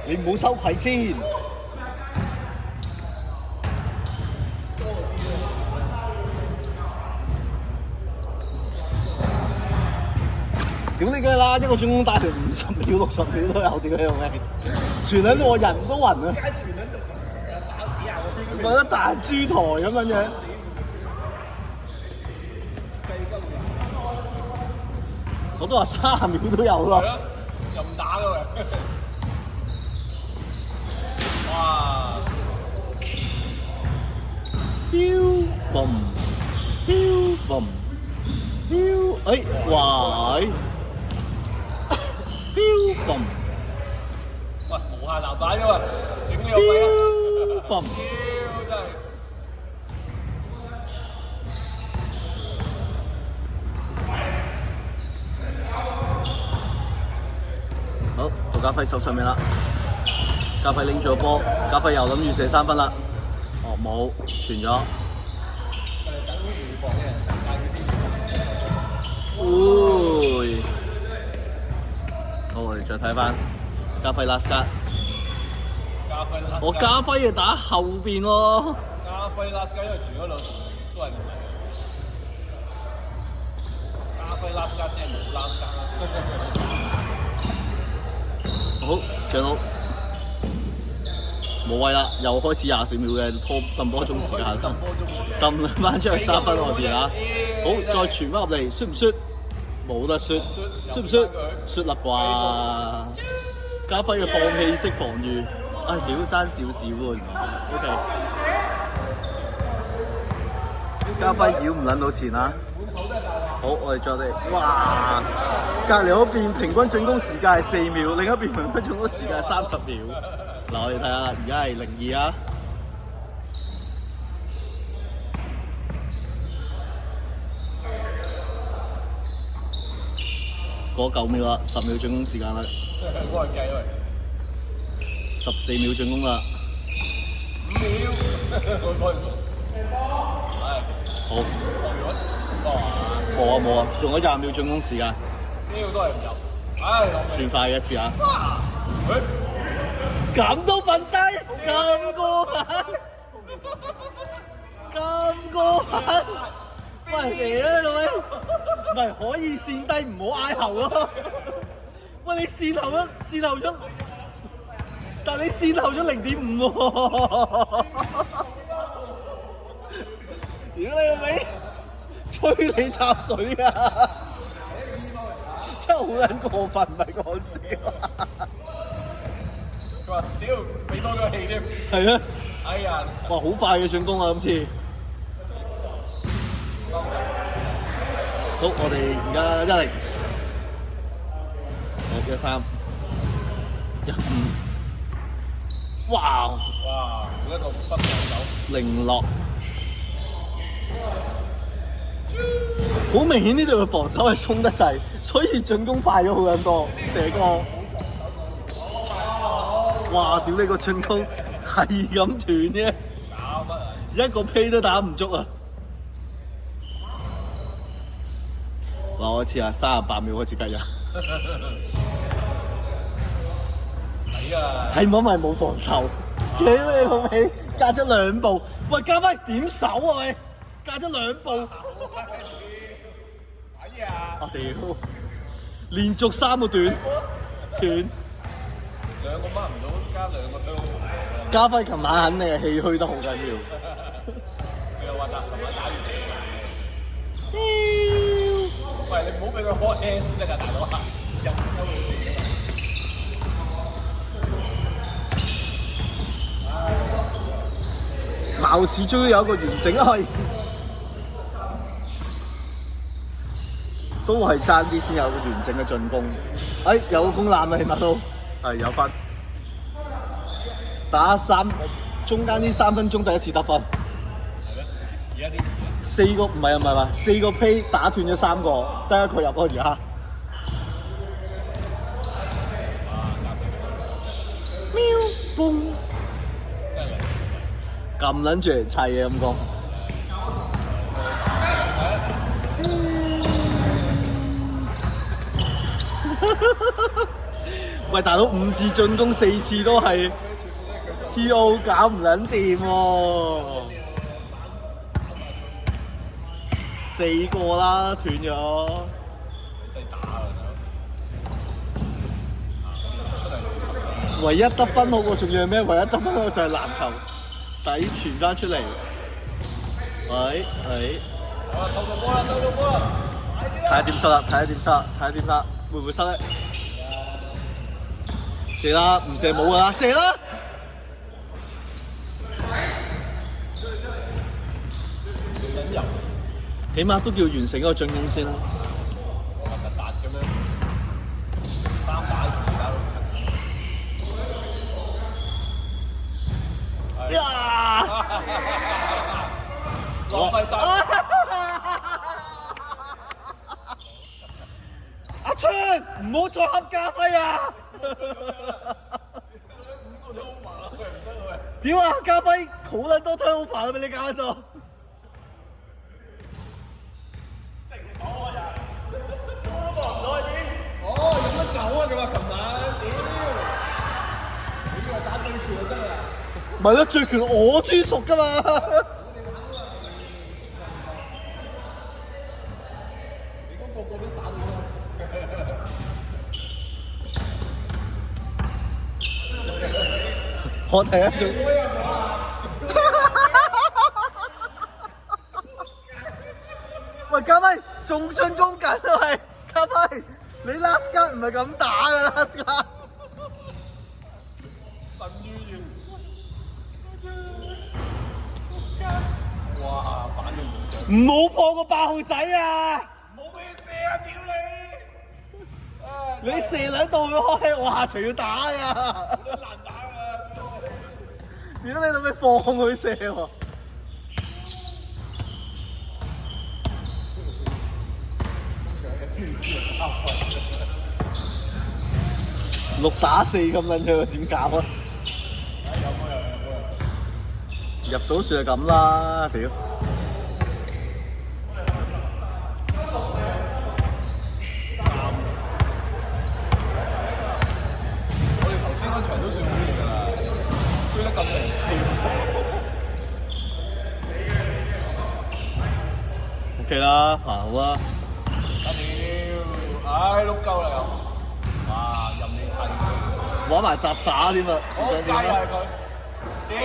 你唔好收愧先。屌你嘅啦！一個進攻打條50秒、60秒都有，屌你老味！傳緊我人都暈啊！覺得大豬台咁樣樣。我都話30秒都有啦。任打嘅喂！哇！飆嘣！飆嘣！飆！哎，哇！飆嘣！喂，無限流彈嘅喎，整呢個位啊！飆嘣！屌真係〜好，杜家輝手上面啦，家輝拎住個波，家輝又諗住射3分啦。哦，冇，傳咗。好，我哋再睇翻家輝 last card。我家輝要打後邊喎。家輝 last card，因為前嗰兩場都係唔係。家輝 last card 即係冇 last card 啦。好，長老冇謂啦，又開始24秒嘅拖揼波鐘時間，揼翻出去3分外邊啊！好，再傳翻入嚟，輸唔輸？冇得輸，輸唔輸？輸啦啩！家輝嘅放棄式防禦，唉，屌爭少少喎，原來 OK。家輝繞唔撚到前啊！好，我哋再嚟，哇！隔離嗰邊平均進攻時間係4秒，另一邊平均進攻時間係30秒。嗱，我哋睇下，而家係02啊。過9秒啦，10秒進攻時間啦。幫人計喂14秒進攻啦。5秒，我幫人數。好。冇啊，用咗20秒進攻時間。呢個都係唔入，唉，算快嘅試下。咁都瞓低，咁過分，咁過分，喂嚟啊老味，唔係可以跣低唔好挨後咯。喂你跣後咗，但係你跣後咗0.5喎。屌你老味！吹你插水啊！真係好撚過分，唔係講笑。佢話：屌，俾多咗氣添。係啊！哎呀！哇，好快嘅進攻啊！今次。好，我哋而家1-0。好，13、15。哇！哇！一個不防守。零落。好明顯呢度嘅防守係鬆得滯，所以進攻快咗好撚多，射個。哇！屌你個進攻係咁斷嘅，一個 play 都打唔足啊！嗱，我試下38秒開始計呀。係咪冇防守？屌你老味，隔咗2步，喂加翻點手啊喂！隔咗2步。哎呀！我屌，連續3個斷。兩個掹唔到，加2個香。家輝琴晚肯定係氣虛得好緊要。佢又話嗱，琴晚打完喂，你唔好俾佢開 hand 得㗎，大佬啊！入冇事㗎嘛。貌似終於有一個完整係，都係爭啲先有個完整嘅進攻。哎，有個攻籃啦，起碼都係有分。打中間呢3分鐘第一次得分。係咩？而家先4個唔係4個 play 打斷咗3個，得一個入咯而家。喵嘣！撳撚住嚟砌嘅咁講。喂，大佬5次進攻4次都係 T.O. 搞唔撚掂喎，4個啦斷咗。真係打啊！唯一得分好過仲要係咩？唯一得分好就係籃球底傳翻出嚟。喂，透到波啦，透到波啦！睇下點失啦，睇下點失，睇下點失，會唔會失咧？射啦，唔射冇㗎啦，射啦！起碼都叫完成嗰個進攻先啦。突突咁樣，3打2打到7。呀！浪費晒。阿川，唔好再恰家輝啊！屌啊！家輝好撚多 turnover 啊！俾你搞到。有乜走啊？佢話琴晚，屌！你以為打對拳就得啦？唔係咯，最權我專屬㗎嘛。你估個個都散咗？我睇一種。喂，家輝仲進攻緊啊！喂，家輝，你 last card 唔係咁打㗎 last card。神預言。哇！反應唔正。唔好放個8號仔啊！冇俾你射啊！屌你！你射兩度佢開，我下場要打㗎。好難打㗎！如果你諗住放佢射喎，6打4咁撚樣，點搞啊？入到算係咁啦，屌！我哋頭先嗰場都算好嘢㗎啦，追得咁離譜。OK 啦，行好啦。屌！唉，碌鳩啦又。哇！任你砌。玩埋雜耍添啊，仲想點啊？好雞啊佢！屌！